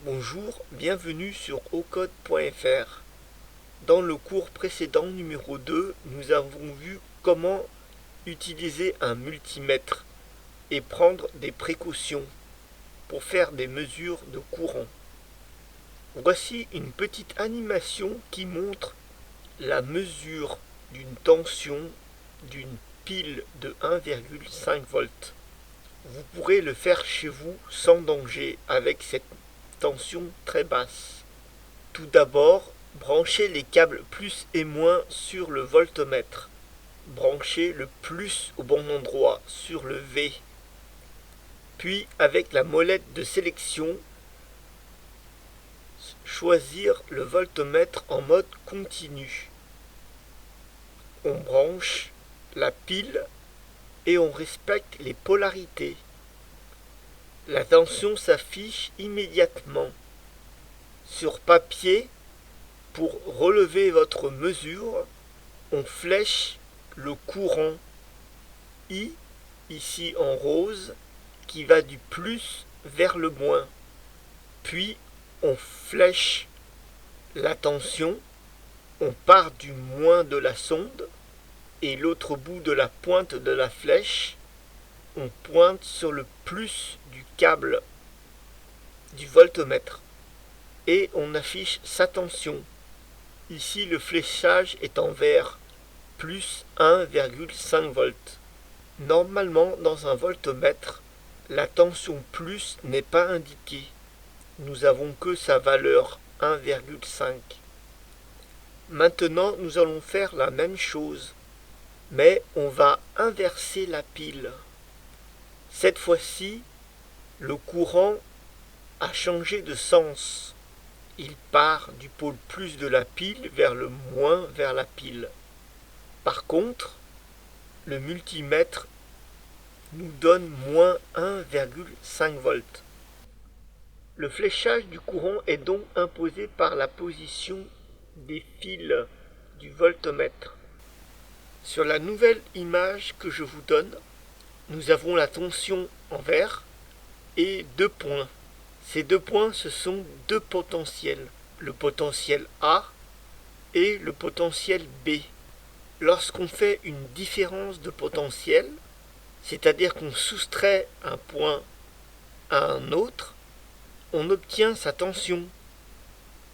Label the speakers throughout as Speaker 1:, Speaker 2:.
Speaker 1: Bonjour, bienvenue sur ocode.fr. Dans le cours précédent numéro 2, nous avons vu comment utiliser un multimètre et prendre des précautions pour faire des mesures de courant. Voici une petite animation qui montre la mesure d'une tension d'une pile de 1,5 volts. Vous pourrez le faire chez vous sans danger avec cette tension très basse. Tout d'abord, branchez les câbles plus et moins sur le voltmètre. Branchez le plus au bon endroit sur le V. Puis, avec la molette de sélection, choisir le voltmètre en mode continu. On branche la pile et on respecte les polarités. La tension s'affiche immédiatement. Sur papier, pour relever votre mesure, on flèche le courant I, ici en rose, qui va du plus vers le moins. Puis on flèche la tension, on part du moins de la sonde, et l'autre bout de la pointe de la flèche, on pointe sur le plus du câble du voltmètre et on affiche sa tension. Ici le fléchage est en vert, plus 1,5 volts. Normalement dans un voltmètre, la tension plus n'est pas indiquée. Nous avons que sa valeur 1,5. Maintenant nous allons faire la même chose, mais on va inverser la pile. Cette fois-ci, le courant a changé de sens. Il part du pôle plus de la pile vers le moins vers la pile. Par contre, le multimètre nous donne moins 1,5 volts. Le fléchage du courant est donc imposé par la position des fils du voltmètre. Sur la nouvelle image que je vous donne, nous avons la tension en vert et deux points. Ces deux points, ce sont deux potentiels, le potentiel A et le potentiel B. Lorsqu'on fait une différence de potentiel, c'est-à-dire qu'on soustrait un point à un autre, on obtient sa tension,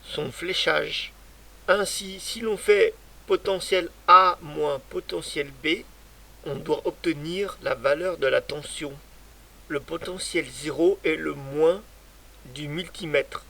Speaker 1: son fléchage. Ainsi, si l'on fait potentiel A moins potentiel B, on doit obtenir la valeur de la tension. Le potentiel 0 est le moins du multimètre.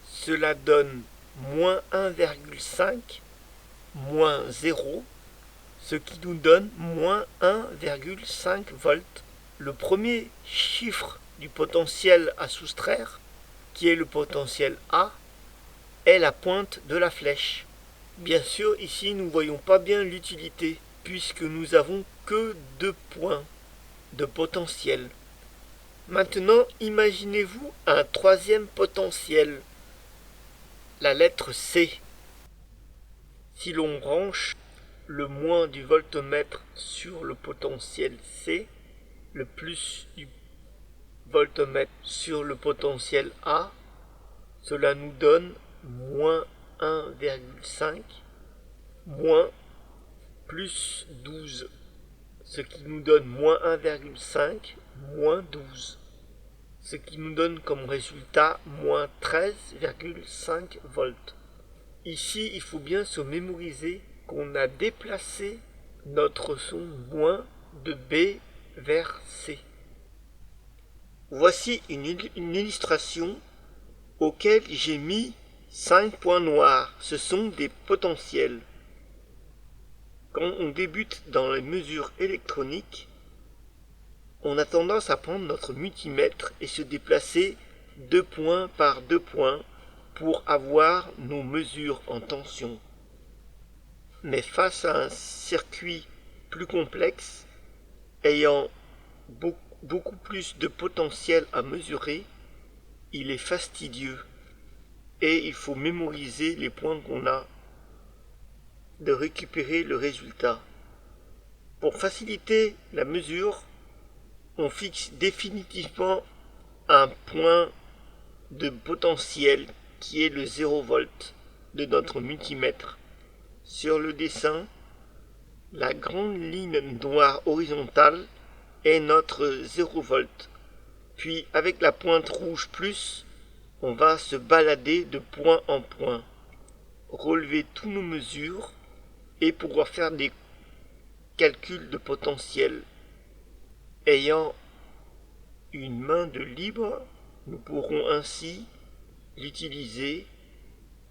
Speaker 1: Cela donne moins 1,5 moins 0, ce qui nous donne moins 1,5 volts. Le premier chiffre du potentiel à soustraire, qui est le potentiel A, est la pointe de la flèche. Bien sûr, ici nous ne voyons pas bien l'utilité, puisque nous avons que deux points de potentiel. Maintenant, imaginez-vous un troisième potentiel, la lettre C. Si l'on branche le moins du voltmètre sur le potentiel C, le plus du voltmètre sur le potentiel A, cela nous donne moins 1,5 moins plus 12, ce qui nous donne moins 1,5 moins 12, ce qui nous donne comme résultat moins 13,5 volts. Ici, il faut bien se mémoriser qu'on a déplacé notre son moins de B vers C. Voici une illustration auquel j'ai mis 5 points noirs. Ce sont des potentiels. Quand on débute dans les mesures électroniques, on a tendance à prendre notre multimètre et se déplacer 2 points par 2 points pour avoir nos mesures en tension. Mais face à un circuit plus complexe, ayant beaucoup plus de potentiel à mesurer, il est fastidieux et il faut mémoriser les points qu'on a, de récupérer le résultat. Pour faciliter la mesure, on fixe définitivement un point de potentiel qui est le 0 volt de notre multimètre. Sur le dessin, la grande ligne noire horizontale est notre 0 volt. Puis avec la pointe rouge plus, on va se balader de point en point, relever toutes nos mesures et pouvoir faire des calculs de potentiel. Ayant une main de libre, nous pourrons ainsi l'utiliser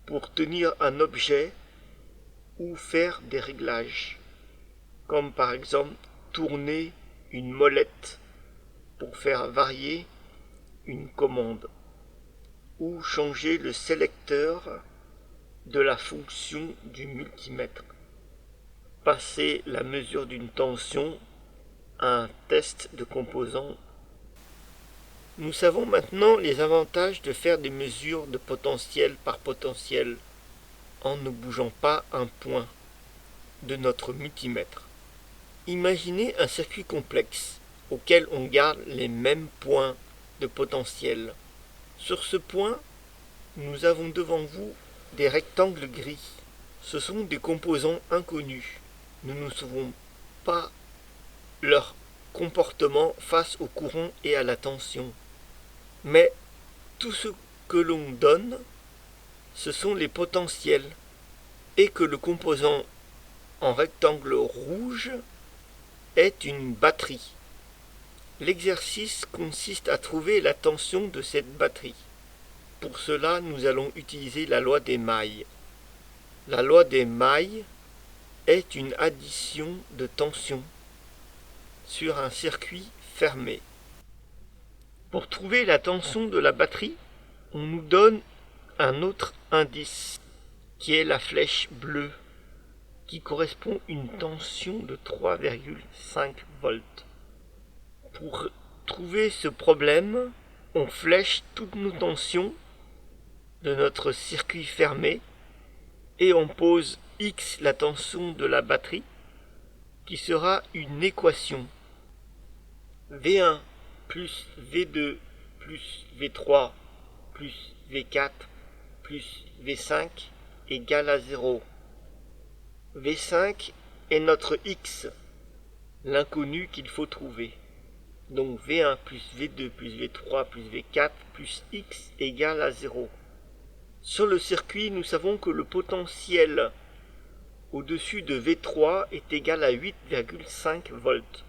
Speaker 1: pour tenir un objet ou faire des réglages, comme par exemple tourner une molette pour faire varier une commande ou changer le sélecteur de la fonction du multimètre. Passer la mesure d'une tension à un test de composants. Nous savons maintenant les avantages de faire des mesures de potentiel par potentiel en ne bougeant pas un point de notre multimètre. Imaginez un circuit complexe auquel on garde les mêmes points de potentiel. Sur ce point, nous avons devant vous des rectangles gris. Ce sont des composants inconnus. Nous ne savons pas leur comportement face au courant et à la tension. Mais tout ce que l'on donne, ce sont les potentiels, et que le composant en rectangle rouge est une batterie. L'exercice consiste à trouver la tension de cette batterie. Pour cela, nous allons utiliser la loi des mailles. La loi des mailles est une addition de tension sur un circuit fermé. Pour trouver la tension de la batterie, on nous donne un autre indice, qui est la flèche bleue, qui correspond à une tension de 3,5 volts. Pour trouver ce problème, on flèche toutes nos tensions de notre circuit fermé et on pose X la tension de la batterie, qui sera une équation. V1 plus V2 plus V3 plus V4 plus V5 égale à 0. V5 est notre X, l'inconnu qu'il faut trouver. Donc V1 plus V2 plus V3 plus V4 plus X égale à 0. Sur le circuit, nous savons que le potentiel au-dessus de V3 est égal à 8,5 volts.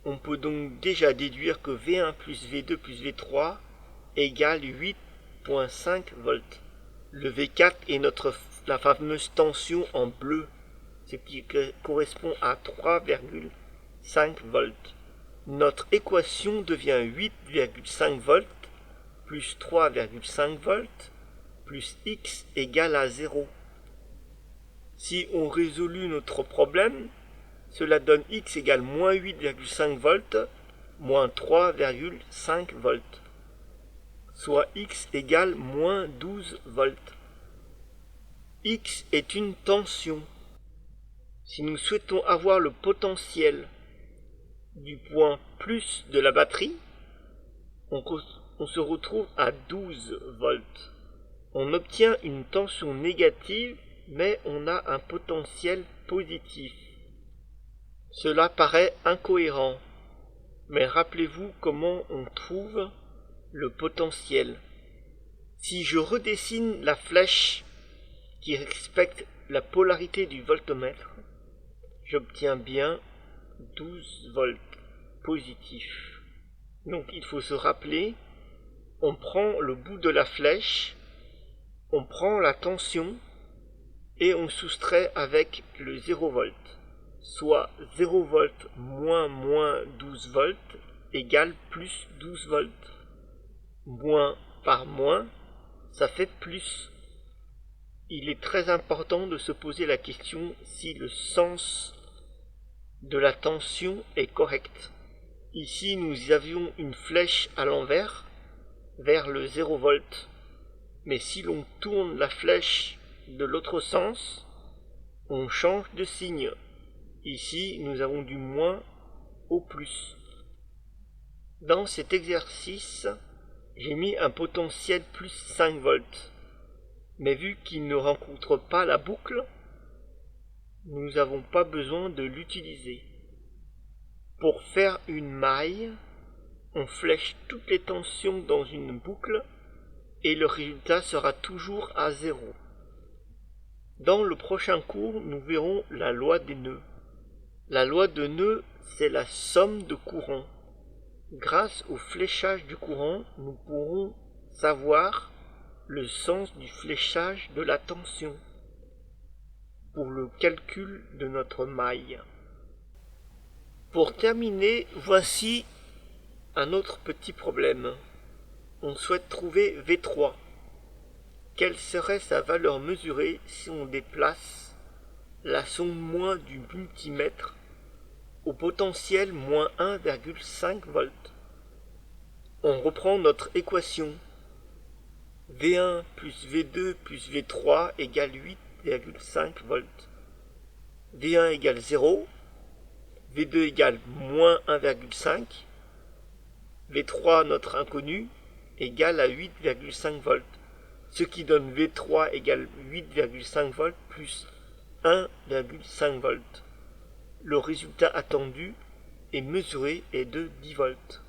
Speaker 1: On peut donc déjà déduire que V1 plus V2 plus V3 égale 8,5 volts. Le V4 est la fameuse tension en bleu, ce qui correspond à 3,5 volts. Notre équation devient 8,5 volts plus 3,5 volts plus X égale à 0. Si on résout notre problème, cela donne X égale moins 8,5 volts moins 3,5 volts, soit X égale moins 12 volts. X est une tension. Si nous souhaitons avoir le potentiel du point plus de la batterie, on se retrouve à 12 volts. On obtient une tension négative, mais on a un potentiel positif. Cela paraît incohérent, mais rappelez-vous comment on trouve le potentiel. Si je redessine la flèche qui respecte la polarité du voltmètre, j'obtiens bien 12 volts positifs. Donc il faut se rappeler, on prend le bout de la flèche, on prend la tension et on soustrait avec le 0 volt, soit 0 volt moins 12 volts égale plus 12 volts. Moins par moins, ça fait plus. Il est très important de se poser la question si le sens de la tension est correct. Ici, nous avions une flèche à l'envers, vers le 0 volt. Mais si l'on tourne la flèche de l'autre sens, on change de signe. Ici, nous avons du moins au plus. Dans cet exercice, j'ai mis un potentiel plus 5 volts. Mais vu qu'il ne rencontre pas la boucle, nous n'avons pas besoin de l'utiliser. Pour faire une maille, on flèche toutes les tensions dans une boucle et le résultat sera toujours à 0. Dans le prochain cours, nous verrons la loi des nœuds. La loi de nœuds, c'est la somme de courants. Grâce au fléchage du courant, nous pourrons savoir le sens du fléchage de la tension pour le calcul de notre maille. Pour terminer, voici un autre petit problème. On souhaite trouver V3. Quelle serait sa valeur mesurée si on déplace la sonde moins du multimètre au potentiel moins 1,5 volts? On reprend notre équation. V1 plus V2 plus V3 égale 8,5 volts. V1 égale 0. V2 égale moins 1,5. V3, notre inconnu, égale à 8,5 volts. Ce qui donne V3 égale 8,5 volts plus 1,5 volts. Le résultat attendu et mesuré est de 10 volts.